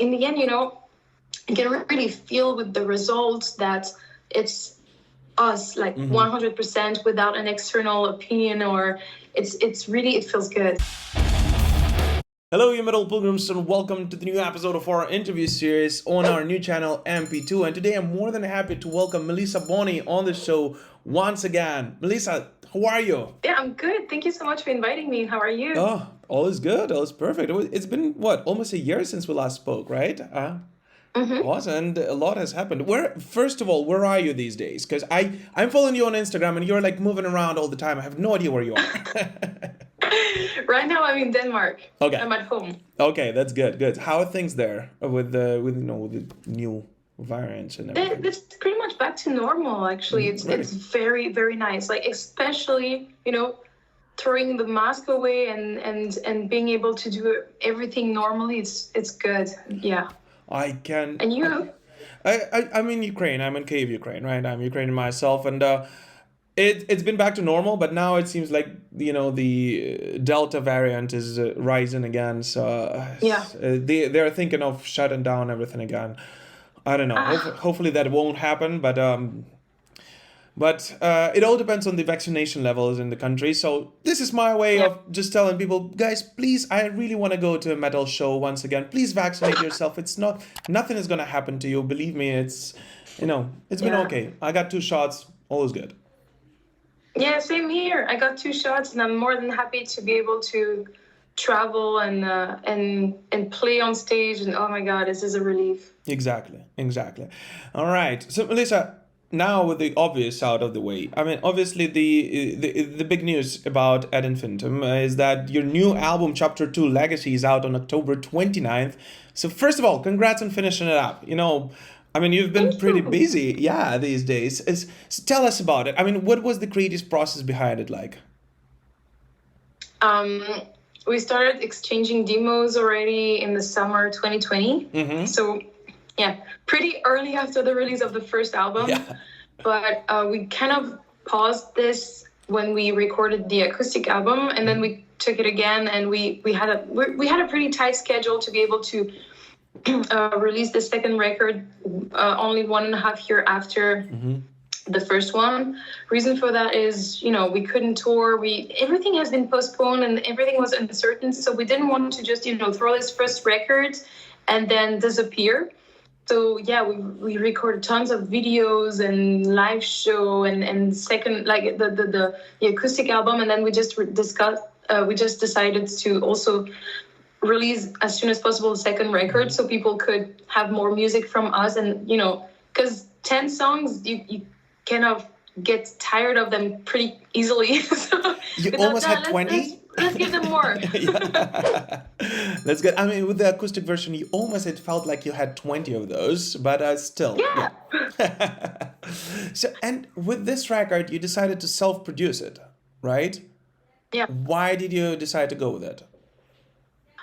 in the end, you can really feel with the results that it's us, like 100% without an external opinion, or it's really, it feels good. Hello, you metal pilgrims, and welcome to the new episode of our interview series on our new channel MP2. And today I'm more than happy to welcome Bonny on the show once again. Melissa, how are you? Yeah, I'm good. Thank you so much for inviting me. How are you? Oh, all is good. All is perfect. It's been, what, almost a year since we last spoke, right? Awesome, and a lot has happened. First of all, where are you these days? Because I'm following you on Instagram, and you're like moving around all the time. I have no idea where you are. Right now, I'm in Denmark. Okay. I'm at home. Okay, that's good. Good. How are things there with the new variants and everything? It's pretty much back to normal. Actually, it's very, very nice. Like, especially throwing the mask away and being able to do everything normally. It's good. Yeah. I can. And you? I'm in Ukraine. I'm in Kyiv, Ukraine, right? I'm Ukrainian myself, and it's been back to normal. But now it seems like the Delta variant is rising again. So they're thinking of shutting down everything again. I don't know. Hopefully that won't happen, but it all depends on the vaccination levels in the country. So this is my way of just telling people, guys, please, I really want to go to a metal show once again. Please vaccinate yourself. Nothing is going to happen to you. Believe me, it's been okay. I got 2 shots. All is good. Yeah, same here. I got 2 shots, and I'm more than happy to be able to travel and play on stage. And oh my God, this is a relief. Exactly. All right. So Melissa, now with the obvious out of the way, I mean, obviously the big news about Ad Infinitum is that your new album, Chapter 2 Legacy, is out on October 29th. So first of all, congrats on finishing it up. I mean, you've been pretty busy, these days. So tell us about it. I mean, what was the creative process behind it like? We started exchanging demos already in the summer 2020. So pretty early after the release of the first album. Yeah. But we kind of paused this when we recorded the acoustic album, and then we took it again, and we had a pretty tight schedule to be able to release the second record only 1.5 years after the first one. Reason for that is, we couldn't tour. Everything has been postponed and everything was uncertain. So we didn't want to just, throw this first record and then disappear. So we recorded tons of videos and live show and second, like the acoustic album, and then we just decided to also release as soon as possible the second record so people could have more music from us. And because 10 songs you kind of get tired of them pretty easily. So you almost had 20. Let's give them more. That's good. I mean, with the acoustic version, it felt like you had 20 of those, but still. Yeah. So, and with this record, you decided to self-produce it, right? Yeah. Why did you decide to go with it?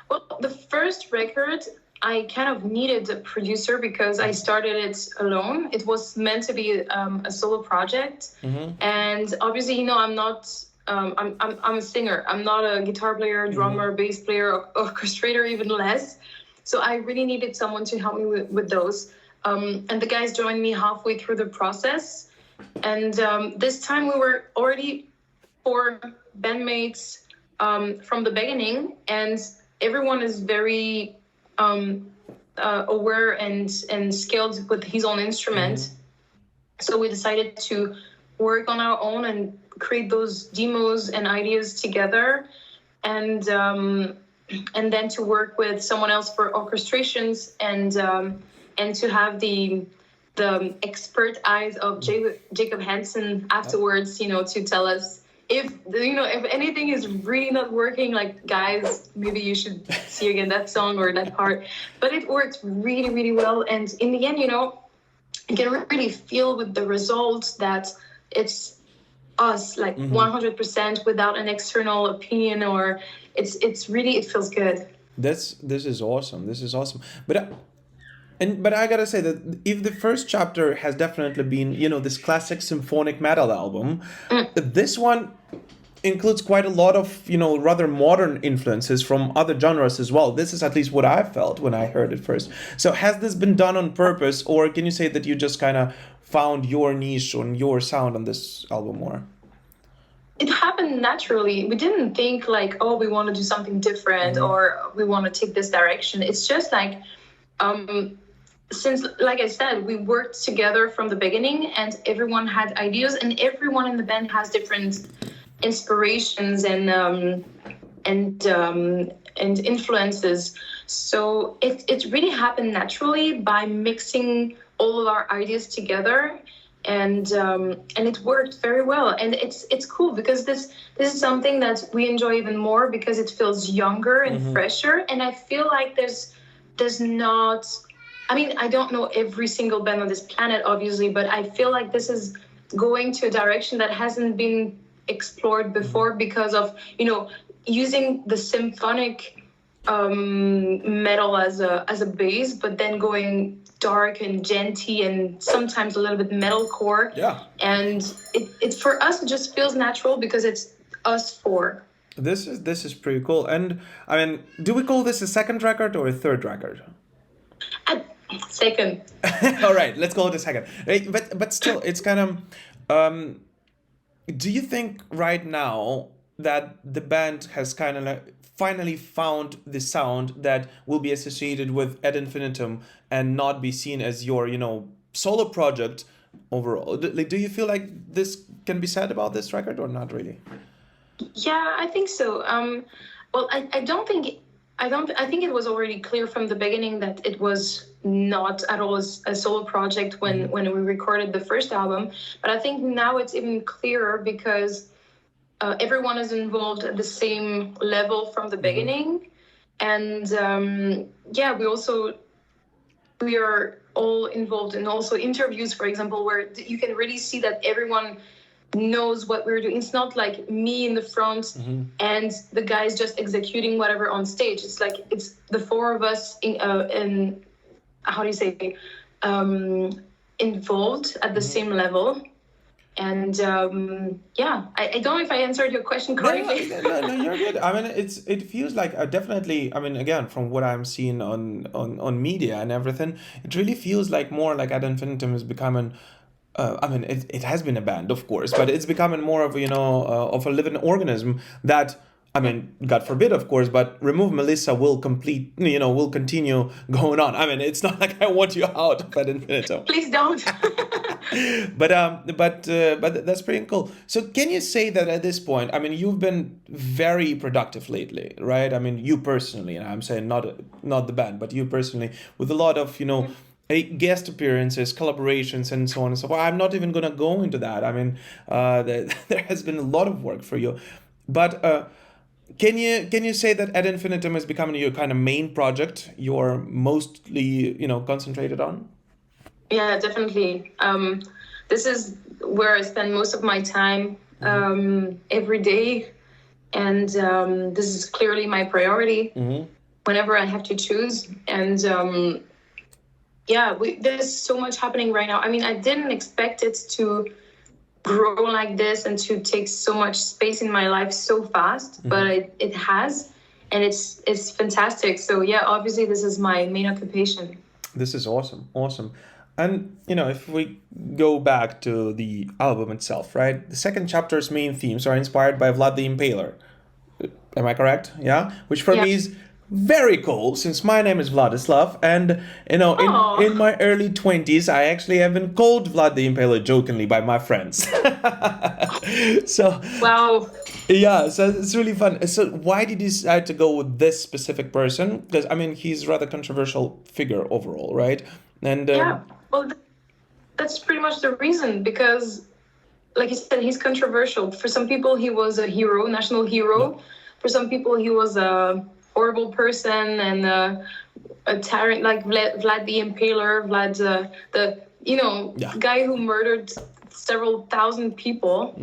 Well, the first record, I kind of needed a producer because I started it alone. It was meant to be a solo project, and obviously, I'm not. I'm a singer. I'm not a guitar player, drummer, bass player, orchestrator, even less. So I really needed someone to help me with those. And the guys joined me halfway through the process. And this time we were already 4 bandmates from the beginning, and everyone is very aware and skilled with his own instrument. So we decided to work on our own and create those demos and ideas together, and then to work with someone else for orchestrations and to have the expert eyes of Jacob Hansen afterwards, to tell us if anything is really not working, like, guys, maybe you should see again that song or that part. But it worked really, really well, and in the end, you can really feel with the results that it's us, like 100% without an external opinion, or it's really, it feels good. This is awesome. But I gotta say that if the first chapter has definitely been, this classic symphonic metal album, this one, includes quite a lot of, rather modern influences from other genres as well. This is at least what I felt when I heard it first. So has this been done on purpose, or can you say that you just kind of found your niche and your sound on this album more? It happened naturally. We didn't think like, oh, we want to do something different or we want to take this direction. It's just like, since, like I said, we worked together from the beginning and everyone had ideas and everyone in the band has different inspirations and influences. So it really happened naturally by mixing all of our ideas together. And it worked very well, and it's cool because this is something that we enjoy even more because it feels younger and fresher. And I feel like there's not, I mean, I don't know every single band on this planet, obviously, but I feel like this is going to a direction that hasn't been explored before because of using the symphonic metal as a base, but then going dark and genty and sometimes a little bit metalcore. Yeah. And it for us it just feels natural because it's us four. This is pretty cool. And I mean, do we call this a second record or a third record? Second. All right, let's call it a second. But still, it's kind of. Do you think right now that the band has kind of like finally found the sound that will be associated with Ad Infinitum and not be seen as your, solo project overall? Do you feel like this can be said about this record or not really? Yeah, I think so. Well, I think it was already clear from the beginning that it was not at all a solo project when we recorded the first album. But I think now it's even clearer because everyone is involved at the same level from the beginning. And we are all involved in also interviews, for example, where you can really see that everyone knows what we're doing. It's not like me in the front and the guys just executing whatever on stage. It's like it's the four of us in how do you say, involved at the same level. And I don't know if I answered your question correctly. No, you're good. I mean, it feels like definitely. I mean, again, from what I'm seeing on media and everything, it really feels like more like Ad Infinitum is becoming. I mean, it has been a band, of course, but it's becoming more of of a living organism that. I mean, God forbid, of course, but remove Melissa will will continue going on. I mean, it's not like I want you out of Ad Infinitum. Please don't. But that's pretty cool. So can you say that at this point, I mean, you've been very productive lately, right? I mean, you personally, and I'm saying not the band, but you personally, with a lot of, guest appearances, collaborations, and so on and so forth. I'm not even going to go into that. I mean, there has been a lot of work for you. But can you say that Ad Infinitum is becoming your kind of main project you're mostly, concentrated on? Yeah, definitely. This is where I spend most of my time every day. And this is clearly my priority whenever I have to choose. And there's so much happening right now. I mean, I didn't expect it to grow like this and to take so much space in my life so fast, but it has, and it's fantastic. So yeah, obviously this is my main occupation. This is awesome. And if we go back to the album itself, right, the second chapter's main themes are inspired by Vlad the Impaler. Am I correct? Yeah, which for me is very cool, since my name is Vladislav, and in my early 20s I actually have been called Vlad the Impaler jokingly by my friends. So wow. Yeah, so it's really fun. So why did you decide to go with this specific person? Because I mean, he's a rather controversial figure overall, right? And well, that's pretty much the reason, because like you said, he's controversial. For some people he was a hero, national hero. For some people he was a horrible person and a tyrant, like Vlad the Impaler, Vlad the guy who murdered several thousand people.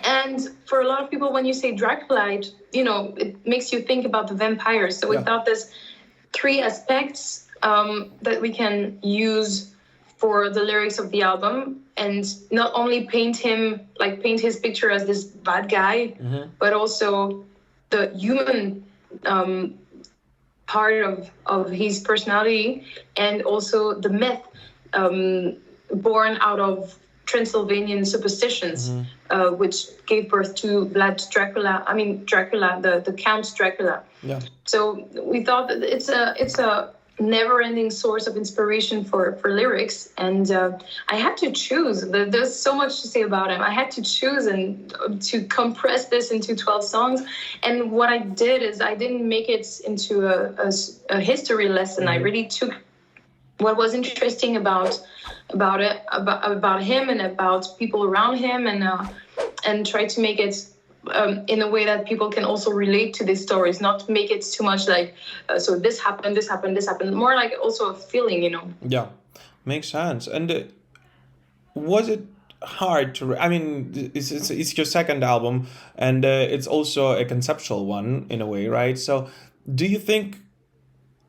And for a lot of people, when you say Dracula, it makes you think about the vampires. So we thought there's three aspects that we can use for the lyrics of the album, and not only paint his picture as this bad guy, but also the human part of his personality, and also the myth born out of Transylvanian superstitions, which gave birth to Dracula, the Count Dracula. Yeah. So we thought that it's a never-ending source of inspiration for lyrics, and I had to choose. There's so much to say about him. I had to choose and to compress this into 12 songs, and what I did is I didn't make it into a history lesson. I really took what was interesting about him and about people around him, and tried to make it in a way that people can also relate to these stories, not make it too much like, so this happened, more like also a feeling, Yeah, makes sense. And was it hard to, it's your second album, and it's also a conceptual one in a way, right? So do you think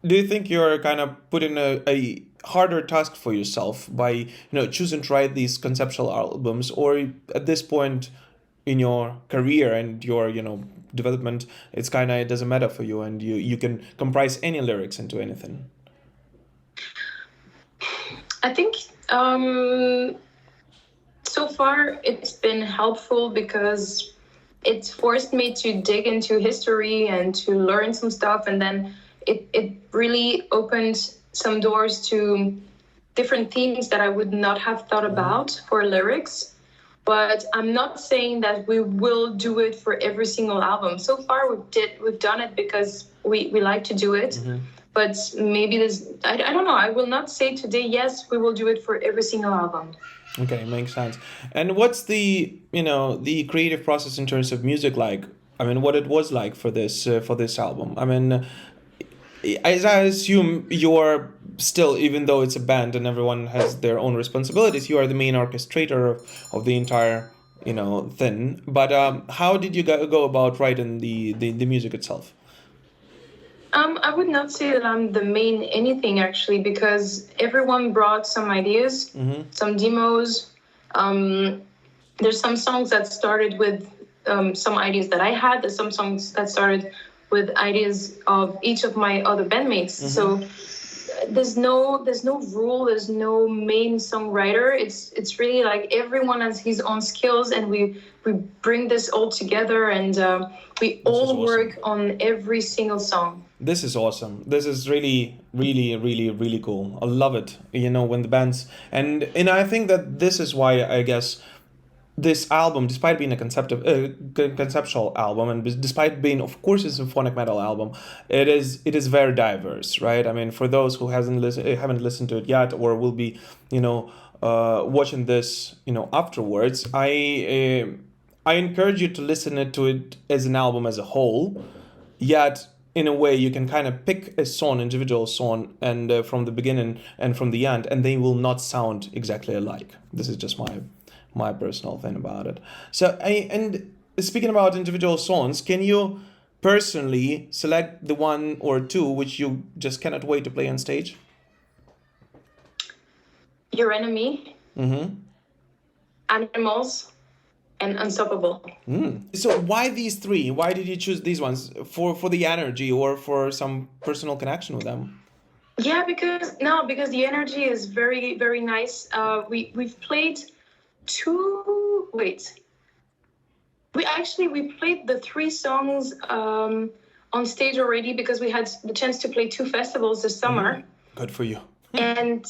you're kind of putting a harder task for yourself by, choosing to write these conceptual albums, or at this point in your career and your development, it doesn't matter for you, and you can comprise any lyrics into anything? I think so far it's been helpful because it forced me to dig into history and to learn some stuff, and then it really opened some doors to different themes that I would not have thought about for lyrics. But I'm not saying that we will do it for every single album. So far, we've done it because we like to do it. But maybe I don't know. I will not say today, yes, we will do it for every single album. Okay, makes sense. And what's the creative process in terms of music like? What it was like for this album? As I assume you're still, even though it's a band and everyone has their own responsibilities, you are the main orchestrator of the entire, thing. But how did you go about writing the music itself? I would not say that I'm the main anything, actually, because everyone brought some ideas, some demos. There's some songs that started with some ideas that I had. There's some songs that started with ideas of each of my other bandmates. So there's no rule, there's no main songwriter. It's really like everyone has his own skills, and we bring this all together, and we all work on every single song. This is awesome. This is really, really, really, really cool. I love it. When the bands, and I think that this is why, I guess, this album, despite being a conceptual album, and despite being, of course, a symphonic metal album, it is very diverse, right? For those who haven't listened to it yet, or will be, watching this, afterwards, I encourage you to listen to it as an album as a whole. Yet, in a way, you can kind of pick a individual song, and from the beginning and from the end, and they will not sound exactly alike. This is just my personal thing about it. So, and speaking about individual songs, can you personally select the one or two which you just cannot wait to play on stage? Your Enemy, Animals, and Unstoppable. So why these three? Why did you choose these ones? For the energy, or for some personal connection with them? Yeah, because the energy is very, very nice. We've played we played the 3 songs on stage already, because we had the chance to play 2 festivals this summer. Good for you. And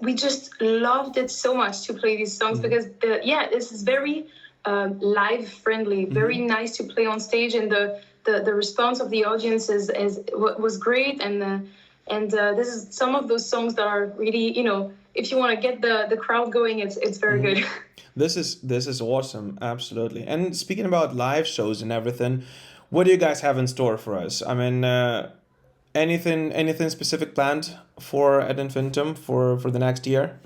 we just loved it so much to play these songs, because this is very live friendly, very nice to play on stage, and the response of the audience was great, and this is some of those songs that are really, if you want to get the crowd going, it's very good. This is awesome, absolutely. And speaking about live shows and everything, what do you guys have in store for us? Anything specific planned for Ad Infinitum for the next year?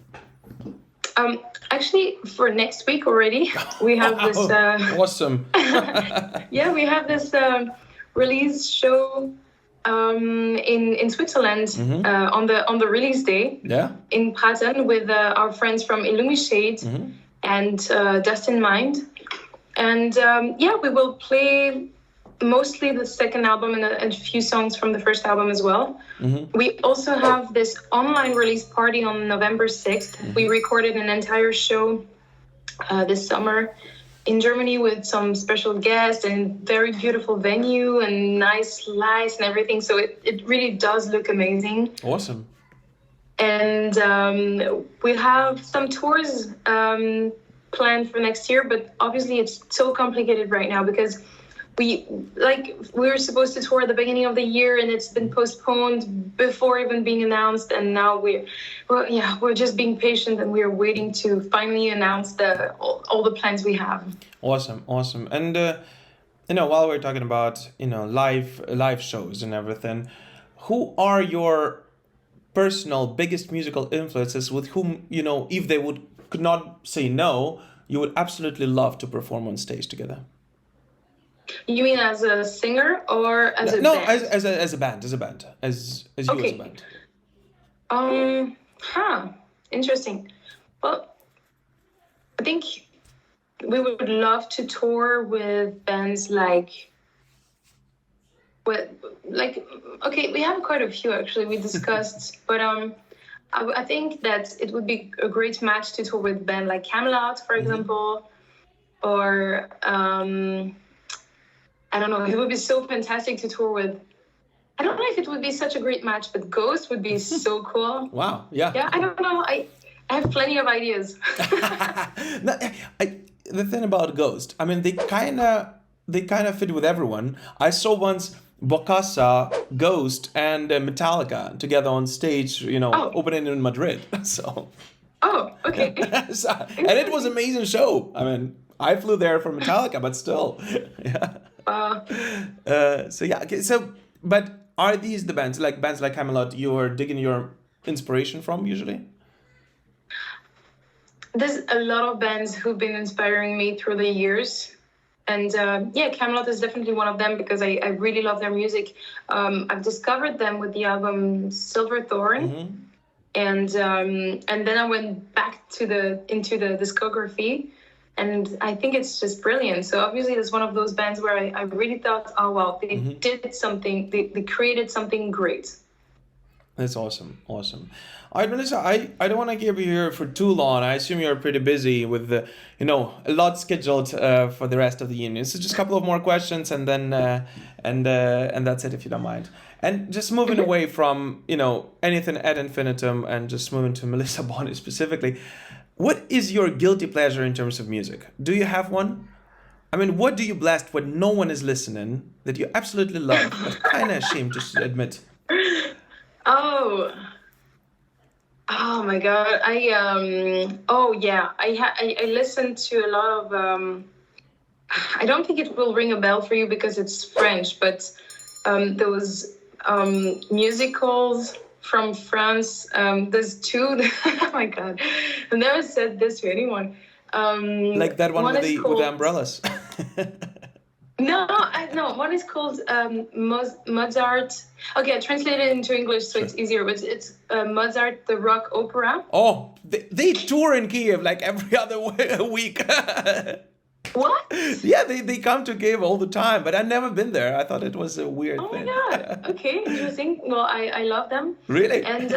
Actually, for next week already, we have this. Awesome. Yeah, we have this release show in Switzerland on the release day. Yeah. In Praten with our friends from Illumishade and Dust in Mind, and we will play mostly the second album and a few songs from the first album as well. We also have this online release party on November 6th. We recorded an entire show this summer in Germany with some special guests and very beautiful venue and nice lights and everything. So it really does look amazing. Awesome. And we have some tours planned for next year, but obviously it's so complicated right now because we were supposed to tour at the beginning of the year and it's been postponed before even being announced, and now we're just being patient and we're waiting to finally announce all the plans we have. Awesome. And while we're talking about live shows and everything, who are your personal biggest musical influences with whom if they could not say no, you would absolutely love to perform on stage together? You mean as a singer or as a band? No, as a band, as you as a band. Interesting. Well, I think we would love to tour with bands like we have quite a few actually we discussed, but I think that it would be a great match to tour with a band like Camelot, for example, or I don't know. It would be so fantastic to tour with. I don't know if it would be such a great match, but Ghost would be so cool. Wow. Yeah. Yeah. I don't know. I have plenty of ideas. The thing about Ghost, I mean, they kind of fit with everyone. I saw once Bokassa, Ghost, and Metallica together on stage. Opening in Madrid. So. Oh, okay. And it was an amazing show. I mean, I flew there for Metallica, but still. Yeah. But are these the bands like Camelot you're digging your inspiration from usually? There's a lot of bands who've been inspiring me through the years, and Camelot is definitely one of them because I really love their music. I've discovered them with the album Silverthorn, and then I went back into the discography. And I think it's just brilliant. So obviously it's one of those bands where I really thought, oh, wow, they did something. They created something great. That's awesome. All right, Melissa, I don't want to keep you here for too long. I assume you're pretty busy with a lot scheduled for the rest of the union. So just a couple of more questions and then and that's it if you don't mind. And just moving away from anything Ad Infinitum and just moving to Melissa Bonny specifically. What is your guilty pleasure in terms of music? Do you have one? I mean, what do you blast when no one is listening that you absolutely love, but kind of ashamed to admit? Oh my God! I listen to a lot of. I don't think it will ring a bell for you because it's French, but those musicals from France. There's two. Oh my God, I've never said this to anyone. Like that one with the umbrellas. No. One is called Mozart. Okay, I translated it into English so it's easier. But it's Mozart the Rock Opera. Oh, they tour in Kiev like every other week. What? Yeah, they come to Kiev all the time, but I've never been there. I thought it was a weird thing. Oh my God. Okay, interesting. Well, I love them. Really? And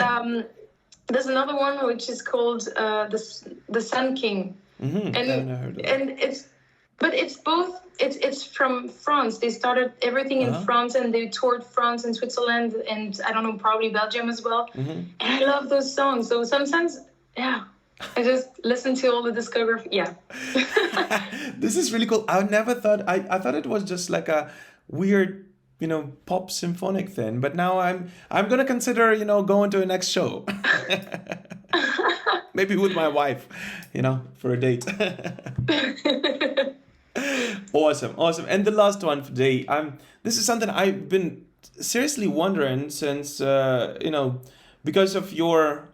there's another one which is called the Sun King. Mm-hmm. And it's both. It's from France. They started everything in France and they toured France and Switzerland and I don't know, probably Belgium as well. Mm-hmm. And I love those songs. So sometimes, I just listen to all the discography. Yeah. This is really cool. I never thought. I thought it was just like a weird, pop symphonic thing. But now I'm gonna consider, going to a next show. Maybe with my wife, for a date. Awesome. And the last one for today. This is something I've been seriously wondering since because of your.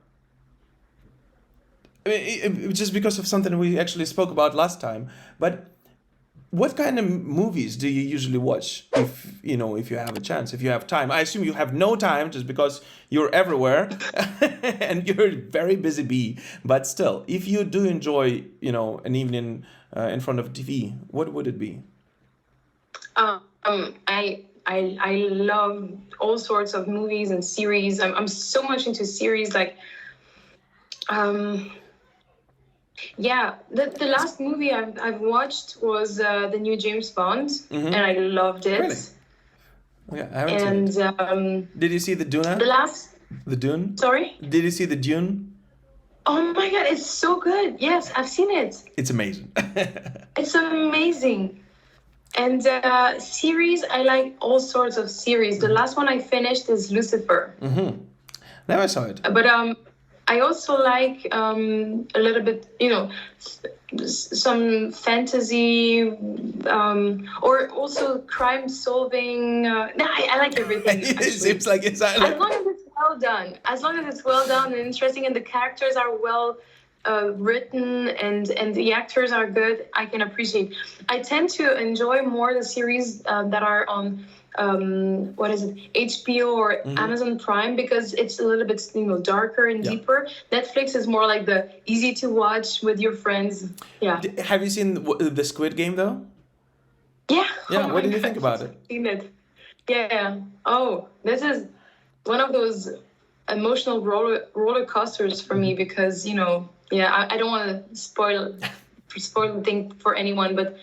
Just because of something we actually spoke about last time, but What kind of movies do you usually watch if you have a chance, if you have time? I assume you have no time just because you're everywhere and you're a very busy bee. But still, if you do enjoy, an evening in front of TV, what would it be? I love all sorts of movies and series. I'm so much into series, like the last movie I've watched was the new James Bond, and I loved it. Really? Okay, I haven't seen it. Did you see the Dune? The Dune? Sorry? Did you see the Dune? Oh my God, it's so good. Yes, I've seen it. It's amazing. It's amazing. And series, I like all sorts of series. The last one I finished is Lucifer. Never saw it. But I also like a little bit, some fantasy, or also crime solving. I like everything. It seems like it's as long as it's well done. As long as it's well done and interesting, and the characters are well written and the actors are good, I can appreciate. I tend to enjoy more the series that are on HBO or Amazon Prime, because it's a little bit darker and deeper. Netflix is more like the easy to watch with your friends. Have you seen the Squid Game though? Yeah. What did you think about it? Seen it. Yeah. Oh, this is one of those emotional roller coasters for me, because I don't want to spoil the thing for anyone, but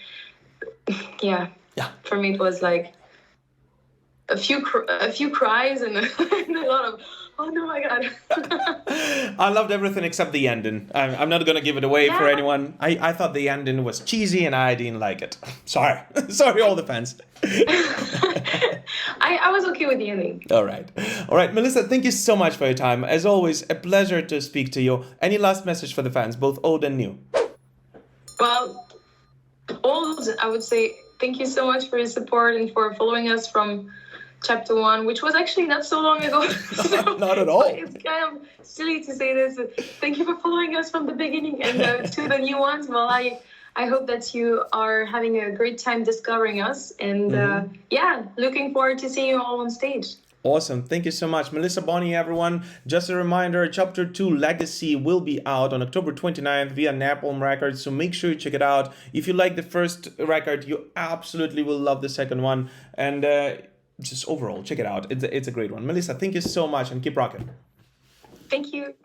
for me it was like a few cries and a lot of oh no, my God. I loved everything except the ending. I'm not gonna give it away for anyone. I thought the ending was cheesy and I didn't like it. Sorry all the fans. I was okay with the ending. All right, Melissa, thank you so much for your time. As always, a pleasure to speak to you. Any last message for the fans, both old and new? Well, old, I would say thank you so much for your support and for following us from Chapter 1, which was actually not so long ago. Not at all. It's kind of silly to say this. Thank you for following us from the beginning, and to the new ones. Well, I hope that you are having a great time discovering us, and looking forward to seeing you all on stage. Awesome. Thank you so much. Melissa, Bonny, everyone. Just a reminder, Chapter 2 Legacy will be out on October 29th via Napalm Records, so make sure you check it out. If you like the first record, you absolutely will love the second one. And just overall, check it out. It's a great one. Melissa, thank you so much and keep rocking. Thank you.